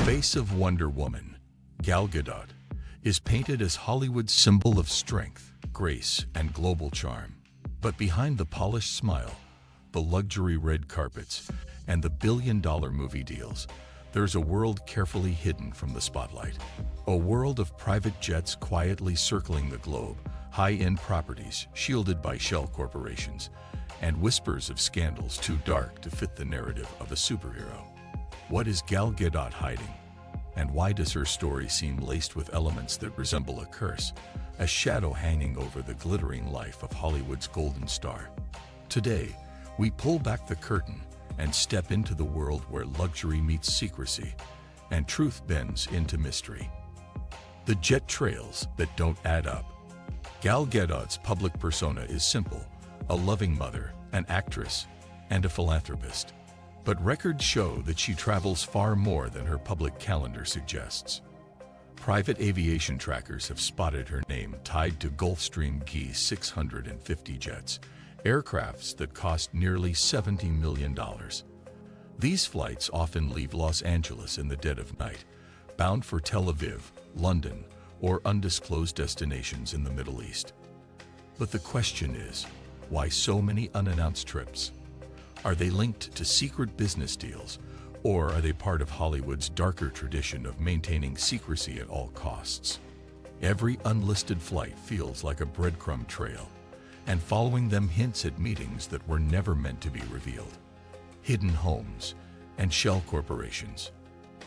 face of Wonder Woman, Gal Gadot, is painted as Hollywood's symbol of strength, grace, and global charm. But behind the polished smile, the luxury red carpets, and the billion-dollar movie deals, there's a world carefully hidden from the spotlight. A world of private jets quietly circling the globe, high-end properties shielded by shell corporations, and whispers of scandals too dark to fit the narrative of a superhero. What is Gal Gadot hiding? And why does her story seem laced with elements that resemble a curse, a shadow hanging over the glittering life of Hollywood's golden star? Today, we pull back the curtain and step into the world where luxury meets secrecy and truth bends into mystery. The jet trails that don't add up. Gal Gadot's public persona is simple: a loving mother, an actress, and a philanthropist. But records show that she travels far more than her public calendar suggests. Private aviation trackers have spotted her name tied to Gulfstream G650 jets, aircrafts that cost nearly $70 million. These flights often leave Los Angeles in the dead of night, bound for Tel Aviv, London, or undisclosed destinations in the Middle East. But the question is, why so many unannounced trips? Are they linked to secret business deals, or are they part of Hollywood's darker tradition of maintaining secrecy at all costs? Every unlisted flight feels like a breadcrumb trail, and following them hints at meetings that were never meant to be revealed. Hidden homes and shell corporations.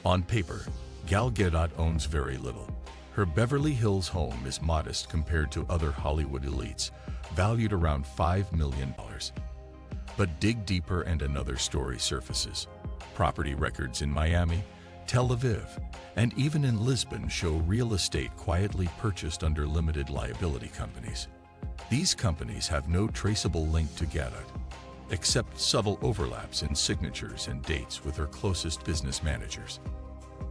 On paper, Gal Gadot owns very little. Her Beverly Hills home is modest compared to other Hollywood elites, valued around $5 million. But dig deeper and another story surfaces. Property records in Miami, Tel Aviv, and even in Lisbon show real estate quietly purchased under limited liability companies. These companies have no traceable link to Gadot, except subtle overlaps in signatures and dates with her closest business managers.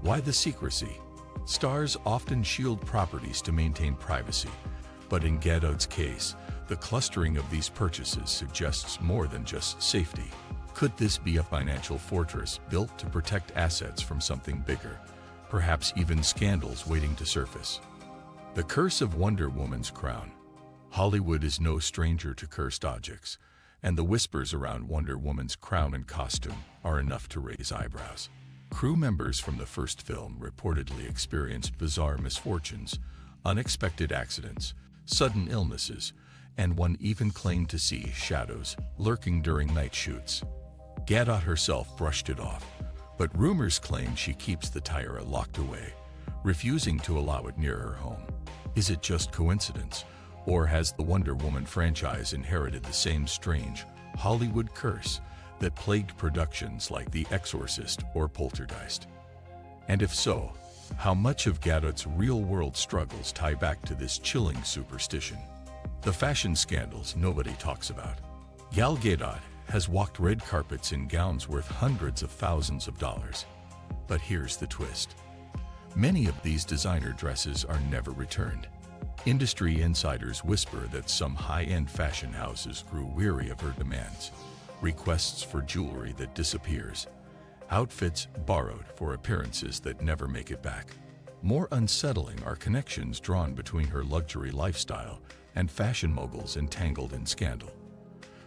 Why the secrecy? Stars often shield properties to maintain privacy, but in Gadot's case, the clustering of these purchases suggests more than just safety. Could this be a financial fortress built to protect assets from something bigger, perhaps even scandals waiting to surface? The curse of Wonder Woman's crown. Hollywood is no stranger to cursed objects, and the whispers around Wonder Woman's crown and costume are enough to raise eyebrows. Crew members from the first film reportedly experienced bizarre misfortunes, unexpected accidents, sudden illnesses, and one even claimed to see shadows lurking during night shoots. Gadot herself brushed it off, but rumors claim she keeps the tiara locked away, refusing to allow it near her home. Is it just coincidence, or has the Wonder Woman franchise inherited the same strange Hollywood curse that plagued productions like The Exorcist or Poltergeist? And if so, how much of Gadot's real-world struggles tie back to this chilling superstition? The fashion scandals nobody talks about. Gal Gadot has walked red carpets in gowns worth hundreds of thousands of dollars. But here's the twist. Many of these designer dresses are never returned. Industry insiders whisper that some high-end fashion houses grew weary of her demands. Requests for jewelry that disappears. Outfits borrowed for appearances that never make it back. More unsettling are connections drawn between her luxury lifestyle and fashion moguls entangled in scandal.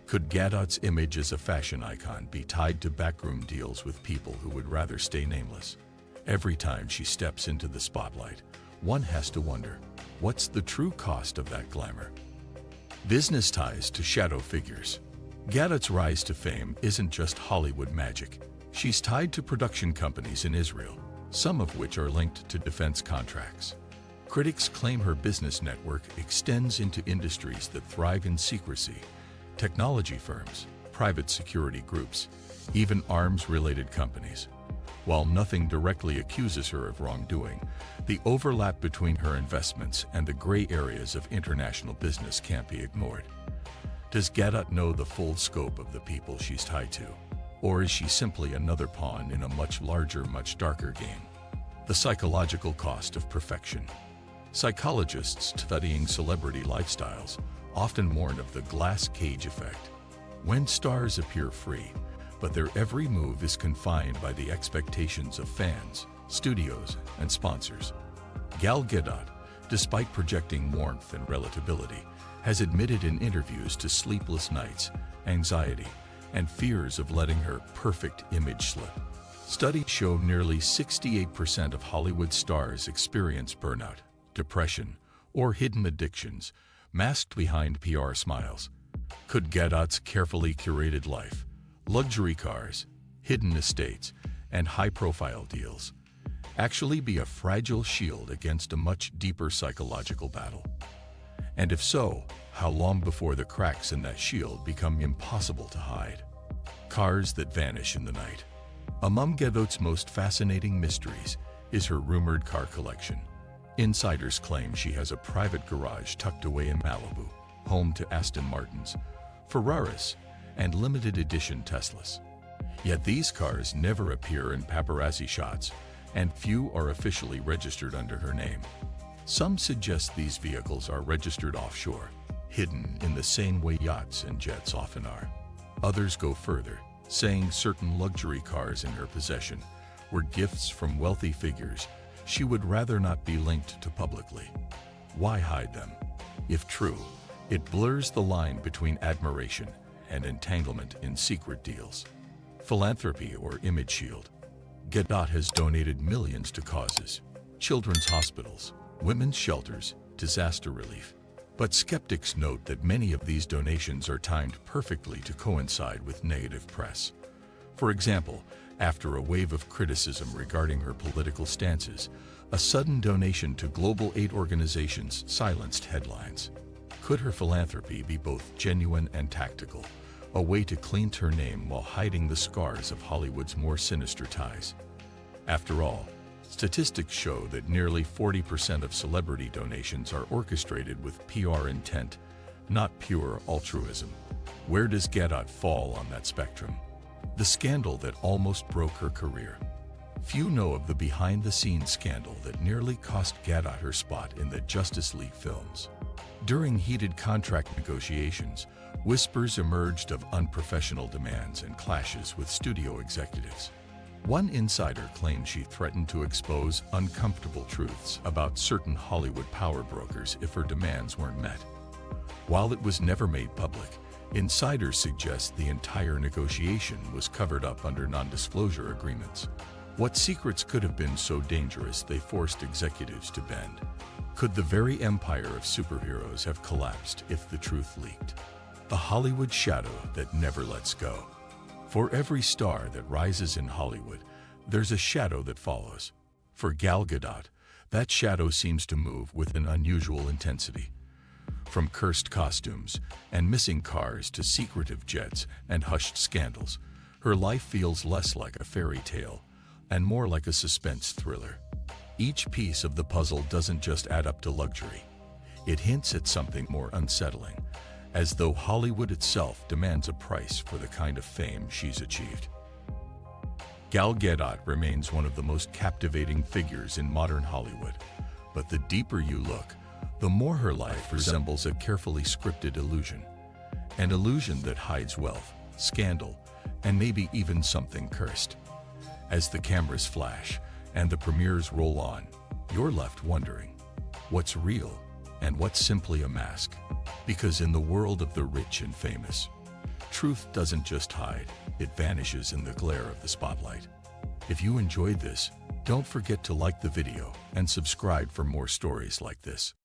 Could Gadot's image as a fashion icon be tied to backroom deals with people who would rather stay nameless? Every time she steps into the spotlight, one has to wonder, what's the true cost of that glamour? Business ties to shadow figures. Gadot's rise to fame isn't just Hollywood magic. She's tied to production companies in Israel, some of which are linked to defense contracts. Critics claim her business network extends into industries that thrive in secrecy: technology firms, private security groups, even arms-related companies. While nothing directly accuses her of wrongdoing, the overlap between her investments and the gray areas of international business can't be ignored. Does Gadot know the full scope of the people she's tied to? Or is she simply another pawn in a much larger, much darker game? The psychological cost of perfection. Psychologists studying celebrity lifestyles often warn of the glass cage effect. When stars appear free, but their every move is confined by the expectations of fans, studios, and sponsors. Gal Gadot, despite projecting warmth and relatability, has admitted in interviews to sleepless nights, anxiety, and fears of letting her perfect image slip. Studies show nearly 68% of Hollywood stars experience burnout, depression, or hidden addictions, masked behind PR smiles. Could Gadot's carefully curated life, luxury cars, hidden estates, and high-profile deals actually be a fragile shield against a much deeper psychological battle? And if so, how long before the cracks in that shield become impossible to hide? Cars that vanish in the night. Among Gadot's most fascinating mysteries is her rumored car collection. Insiders claim she has a private garage tucked away in Malibu, home to Aston Martins, Ferraris, and limited edition Teslas. Yet these cars never appear in paparazzi shots, and few are officially registered under her name. Some suggest these vehicles are registered offshore, hidden in the same way yachts and jets often are. Others go further, saying certain luxury cars in her possession were gifts from wealthy figures she would rather not be linked to publicly. Why hide them? If true, it blurs the line between admiration and entanglement in secret deals. Philanthropy or image shield. Gadot has donated millions to causes, children's hospitals, women's shelters, disaster relief. But skeptics note that many of these donations are timed perfectly to coincide with negative press. For example, after a wave of criticism regarding her political stances, a sudden donation to global aid organizations silenced headlines. Could her philanthropy be both genuine and tactical, a way to clean her name while hiding the scars of Hollywood's more sinister ties? After all, statistics show that nearly 40% of celebrity donations are orchestrated with PR intent, not pure altruism. Where does Gadot fall on that spectrum? The scandal that almost broke her career. Few know of the behind-the-scenes scandal that nearly cost Gadot her spot in the Justice League films. During heated contract negotiations, whispers emerged of unprofessional demands and clashes with studio executives. One insider claimed she threatened to expose uncomfortable truths about certain Hollywood power brokers if her demands weren't met. While it was never made public, insiders suggest the entire negotiation was covered up under non-disclosure agreements. What secrets could have been so dangerous they forced executives to bend? Could the very empire of superheroes have collapsed if the truth leaked? The Hollywood shadow that never lets go. For every star that rises in Hollywood, there's a shadow that follows. For Gal Gadot, that shadow seems to move with an unusual intensity. From cursed costumes and missing cars to secretive jets and hushed scandals, her life feels less like a fairy tale and more like a suspense thriller. Each piece of the puzzle doesn't just add up to luxury. It hints at something more unsettling, as though Hollywood itself demands a price for the kind of fame she's achieved. Gal Gadot remains one of the most captivating figures in modern Hollywood, but the deeper you look, the more her life resembles a carefully scripted illusion. An illusion that hides wealth, scandal, and maybe even something cursed. As the cameras flash and the premieres roll on, you're left wondering, what's real and what's simply a mask? Because in the world of the rich and famous, truth doesn't just hide, it vanishes in the glare of the spotlight. If you enjoyed this, don't forget to like the video and subscribe for more stories like this.